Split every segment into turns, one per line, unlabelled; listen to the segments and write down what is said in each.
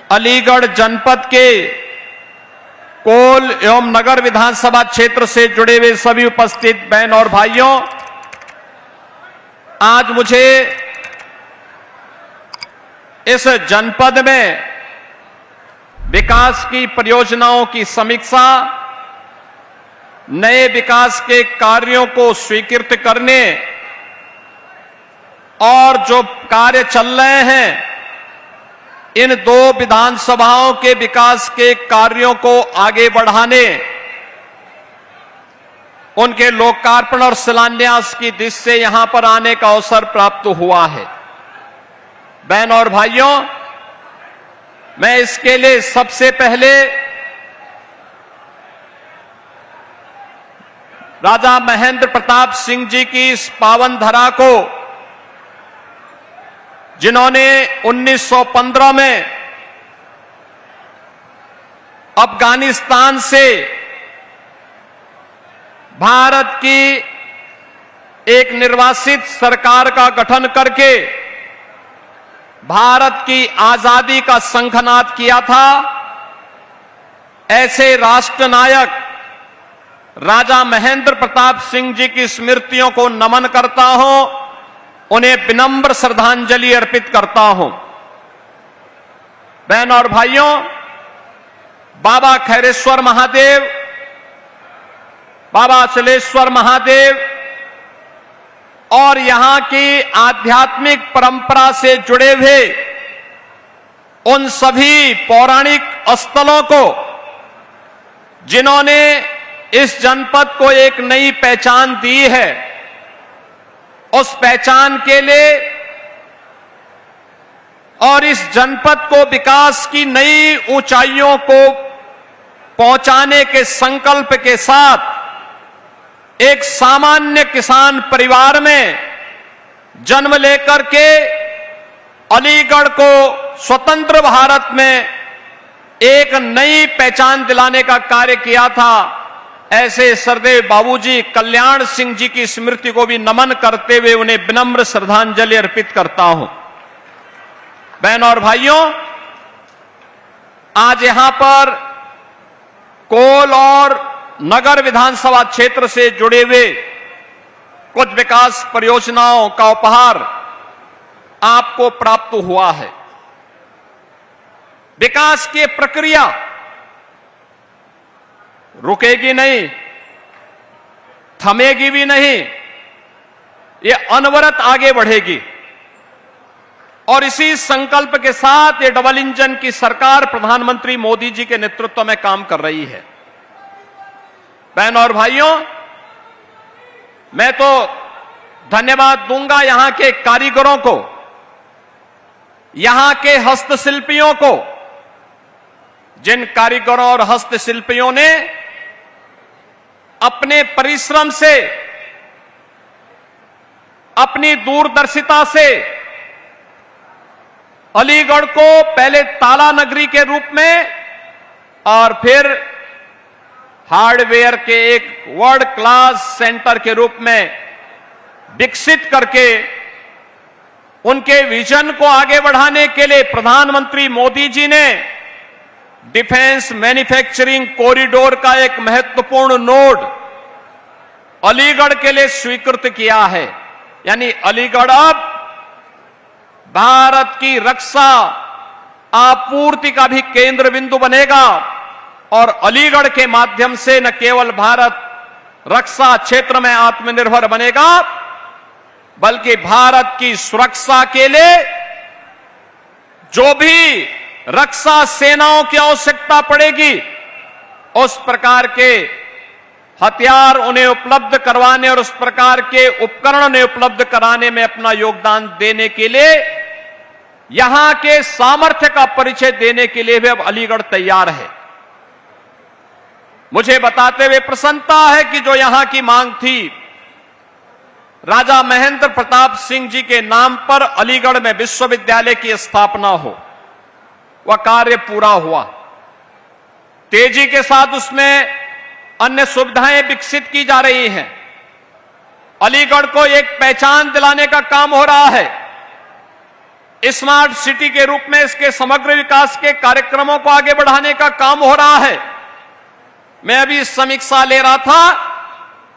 अलीगढ़ जनपद के कोल एवं नगर विधानसभा क्षेत्र से जुड़े हुए सभी उपस्थित बहन और भाइयों, आज मुझे इस जनपद में विकास की परियोजनाओं की समीक्षा, नए विकास के कार्यों को स्वीकृत करने और जो कार्य चल रहे हैं इन दो विधानसभाओं के विकास के कार्यों को आगे बढ़ाने, उनके लोकार्पण और शिलान्यास की दृष्टि से यहां पर आने का अवसर प्राप्त हुआ है। बहन और भाइयों, मैं इसके लिए सबसे पहले राजा महेंद्र प्रताप सिंह जी की इस पावन धरा को, जिन्होंने 1915 में अफगानिस्तान से भारत की एक निर्वासित सरकार का गठन करके भारत की आजादी का शंखनाद किया था, ऐसे राष्ट्र नायक राजा महेंद्र प्रताप सिंह जी की स्मृतियों को नमन करता हूं, उन्हें विनम्र श्रद्धांजलि अर्पित करता हूं। बहन और भाइयों, बाबा खैरेश्वर महादेव, बाबा चलेश्वर महादेव और यहां की आध्यात्मिक परंपरा से जुड़े हुए उन सभी पौराणिक स्थलों को, जिन्होंने इस जनपद को एक नई पहचान दी है, उस पहचान के लिए और इस जनपद को विकास की नई ऊंचाइयों को पहुंचाने के संकल्प के साथ एक सामान्य किसान परिवार में जन्म लेकर के अलीगढ़ को स्वतंत्र भारत में एक नई पहचान दिलाने का कार्य किया था, ऐसे सरदेव बाबूजी कल्याण सिंह जी की स्मृति को भी नमन करते हुए उन्हें विनम्र श्रद्धांजलि अर्पित करता हूं। बहन और भाइयों, आज यहां पर कोल और नगर विधानसभा क्षेत्र से जुड़े हुए कुछ विकास परियोजनाओं का उपहार आपको प्राप्त हुआ है। विकास की प्रक्रिया रुकेगी नहीं, थमेगी भी नहीं, ये अनवरत आगे बढ़ेगी और इसी संकल्प के साथ ये डबल इंजन की सरकार प्रधानमंत्री मोदी जी के नेतृत्व में काम कर रही है। बहन और भाइयों, मैं तो धन्यवाद दूंगा यहां के कारीगरों को, यहां के हस्तशिल्पियों को, जिन कारीगरों और हस्तशिल्पियों ने अपने परिश्रम से, अपनी दूरदर्शिता से अलीगढ़ को पहले ताला नगरी के रूप में और फिर हार्डवेयर के एक वर्ल्ड क्लास सेंटर के रूप में विकसित करके उनके विजन को आगे बढ़ाने के लिए प्रधानमंत्री मोदी जी ने डिफेंस मैन्युफैक्चरिंग कॉरिडोर का एक महत्वपूर्ण नोड अलीगढ़ के लिए स्वीकृत किया है। यानी अलीगढ़ अब भारत की रक्षा आपूर्ति का भी केंद्र बिंदु बनेगा और अलीगढ़ के माध्यम से न केवल भारत रक्षा क्षेत्र में आत्मनिर्भर बनेगा, बल्कि भारत की सुरक्षा के लिए जो भी रक्षा सेनाओं की आवश्यकता पड़ेगी, उस प्रकार के हथियार उन्हें उपलब्ध करवाने और उस प्रकार के उपकरण उन्हें उपलब्ध कराने में अपना योगदान देने के लिए, यहां के सामर्थ्य का परिचय देने के लिए भी अब अलीगढ़ तैयार है। मुझे बताते हुए प्रसन्नता है कि जो यहां की मांग थी, राजा महेंद्र प्रताप सिंह जी के नाम पर अलीगढ़ में विश्वविद्यालय की स्थापना हो, वह कार्य पूरा हुआ। तेजी के साथ उसमें अन्य सुविधाएं विकसित की जा रही हैं। अलीगढ़ को एक पहचान दिलाने का काम हो रहा है। स्मार्ट सिटी के रूप में इसके समग्र विकास के कार्यक्रमों को आगे बढ़ाने का काम हो रहा है। मैं अभी समीक्षा ले रहा था,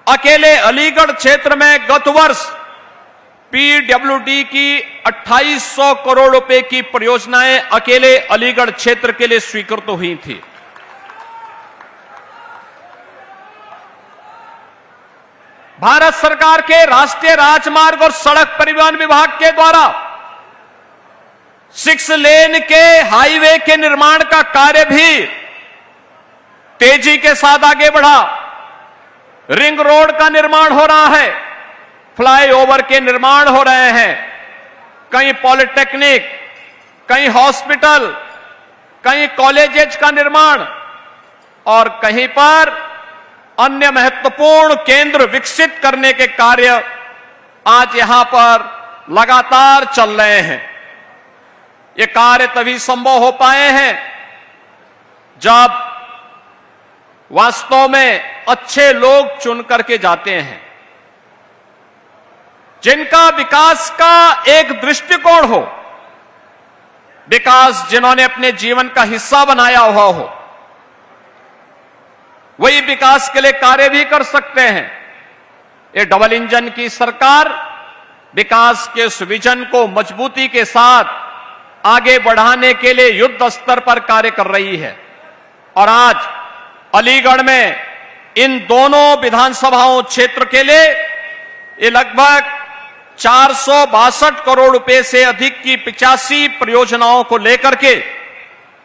अकेले अलीगढ़ क्षेत्र में गत वर्ष पीडब्ल्यूडी की 2800 करोड़ रुपए की परियोजनाएं अकेले अलीगढ़ क्षेत्र के लिए स्वीकृत हुई थी। भारत सरकार के राष्ट्रीय राजमार्ग और सड़क परिवहन विभाग के द्वारा 6 लेन के हाईवे के निर्माण का कार्य भी तेजी के साथ आगे बढ़ा। रिंग रोड का निर्माण हो रहा है, फ्लाईओवर के निर्माण हो रहे हैं, कहीं पॉलिटेक्निक, कहीं हॉस्पिटल, कहीं कॉलेजेस का निर्माण और कहीं पर अन्य महत्वपूर्ण केंद्र विकसित करने के कार्य आज यहां पर लगातार चल रहे हैं। ये कार्य तभी संभव हो पाए हैं जब वास्तव में अच्छे लोग चुन करके जाते हैं, जिनका विकास का एक दृष्टिकोण हो, विकास जिन्होंने अपने जीवन का हिस्सा बनाया हुआ हो, वही विकास के लिए कार्य भी कर सकते हैं। ये डबल इंजन की सरकार विकास के उस विजन को मजबूती के साथ आगे बढ़ाने के लिए युद्ध स्तर पर कार्य कर रही है। और आज अलीगढ़ में इन दोनों विधानसभाओं क्षेत्र के लिए ये लगभग 462 करोड़ रुपए से अधिक की 85 परियोजनाओं को लेकर के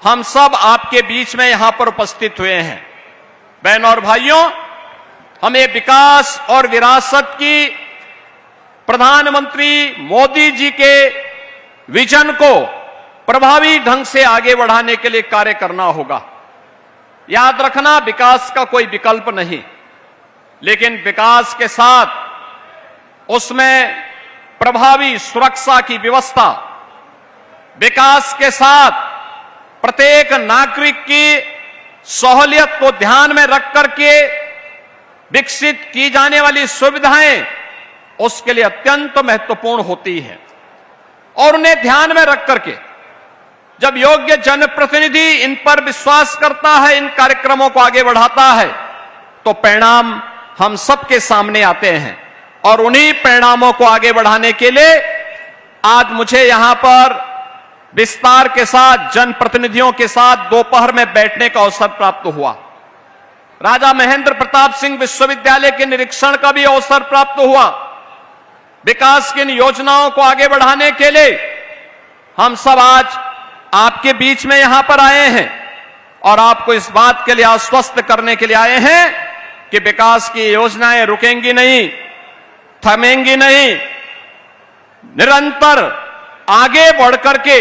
हम सब आपके बीच में यहां पर उपस्थित हुए हैं। बहनों और भाइयों, हमें विकास और विरासत की प्रधानमंत्री मोदी जी के विजन को प्रभावी ढंग से आगे बढ़ाने के लिए कार्य करना होगा। याद रखना, विकास का कोई विकल्प नहीं, लेकिन विकास के साथ उसमें प्रभावी सुरक्षा की व्यवस्था, विकास के साथ प्रत्येक नागरिक की सहूलियत को ध्यान में रख करके विकसित की जाने वाली सुविधाएं उसके लिए अत्यंत महत्वपूर्ण होती है। और उन्हें ध्यान में रख करके जब योग्य जनप्रतिनिधि इन पर विश्वास करता है, इन कार्यक्रमों को आगे बढ़ाता है, तो परिणाम हम सबके सामने आते हैं। और उन्हीं परिणामों को आगे बढ़ाने के लिए आज मुझे यहां पर विस्तार के साथ जनप्रतिनिधियों के साथ दोपहर में बैठने का अवसर प्राप्त हुआ। राजा महेंद्र प्रताप सिंह विश्वविद्यालय के निरीक्षण का भी अवसर प्राप्त हुआ। विकास की इन योजनाओं को आगे बढ़ाने के लिए हम सब आज आपके बीच में यहां पर आए हैं और आपको इस बात के लिए आश्वस्त करने के लिए आए हैं कि विकास की योजनाएं रुकेंगी नहीं, थमेंगी नहीं, निरंतर आगे बढ़कर के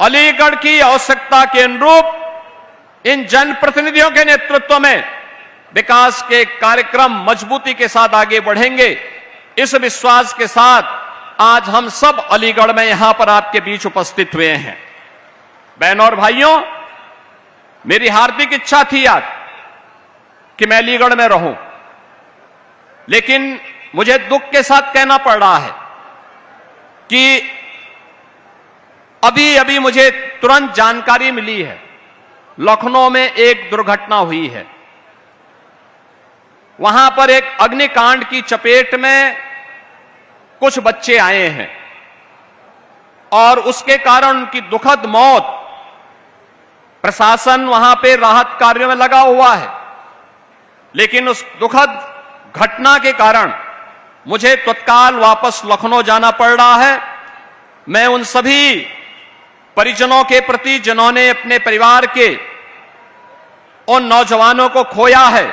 अलीगढ़ की आवश्यकता के अनुरूप इन जनप्रतिनिधियों के नेतृत्व में विकास के कार्यक्रम मजबूती के साथ आगे बढ़ेंगे। इस विश्वास के साथ आज हम सब अलीगढ़ में यहां पर आपके बीच उपस्थित हुए हैं। बहनों और भाइयों, मेरी हार्दिक इच्छा थी आज कि मैं अलीगढ़ में रहूं, लेकिन मुझे दुख के साथ कहना पड़ रहा है कि अभी अभी मुझे तुरंत जानकारी मिली है, लखनऊ में एक दुर्घटना हुई है। वहां पर एक अग्निकांड की चपेट में कुछ बच्चे आए हैं और उसके कारण उनकी दुखद मौत। प्रशासन वहां पे राहत कार्यों में लगा हुआ है, लेकिन उस दुखद घटना के कारण मुझे तत्काल वापस लखनऊ जाना पड़ रहा है। मैं उन सभी परिजनों के प्रति जिन्होंने अपने परिवार के उन नौजवानों को खोया है,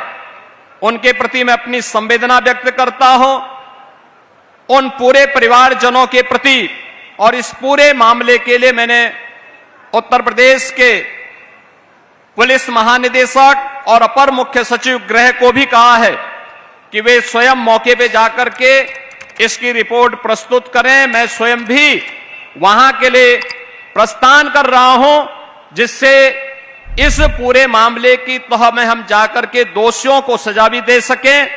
उनके प्रति मैं अपनी संवेदना व्यक्त करता हूं। उन पूरे परिवारजनों के प्रति और इस पूरे मामले के लिए मैंने उत्तर प्रदेश के पुलिस महानिदेशक और अपर मुख्य सचिव गृह को भी कहा है कि वे स्वयं मौके पे जाकर के इसकी रिपोर्ट प्रस्तुत करें। मैं स्वयं भी वहां के लिए प्रस्थान कर रहा हूं, जिससे इस पूरे मामले की तह में हम जाकर के दोषियों को सजा भी दे सकें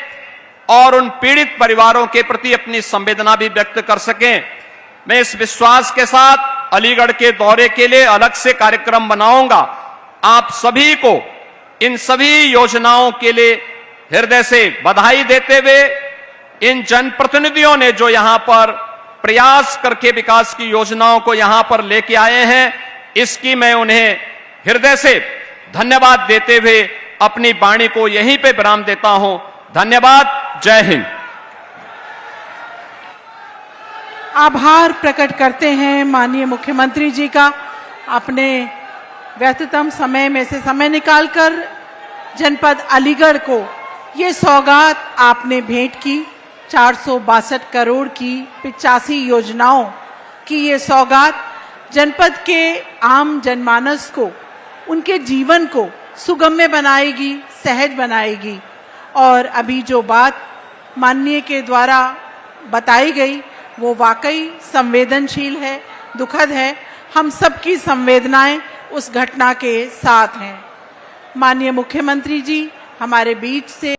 और उन पीड़ित परिवारों के प्रति अपनी संवेदना भी व्यक्त कर सकें। मैं इस विश्वास के साथ अलीगढ़ के दौरे के लिए अलग से कार्यक्रम बनाऊंगा। आप सभी को इन सभी योजनाओं के लिए हृदय से बधाई देते हुए, इन जनप्रतिनिधियों ने जो यहां पर प्रयास करके विकास की योजनाओं को यहां पर लेके आए हैं, इसकी मैं उन्हें हृदय से धन्यवाद देते हुए अपनी वाणी को यहीं पे विराम देता हूं। धन्यवाद। जय हिंद।
आभार प्रकट करते हैं माननीय मुख्यमंत्री जी का। अपने व्यस्ततम समय में से समय निकालकर जनपद अलीगढ़ को ये सौगात आपने भेंट की। 462 करोड़ की 85 योजनाओं की ये सौगात जनपद के आम जनमानस को, उनके जीवन को सुगम्य बनाएगी, सहज बनाएगी। और अभी जो बात माननीय के द्वारा बताई गई वो वाकई संवेदनशील है, दुखद है। हम सबकी संवेदनाएं उस घटना के साथ हैं। माननीय मुख्यमंत्री जी हमारे बीच से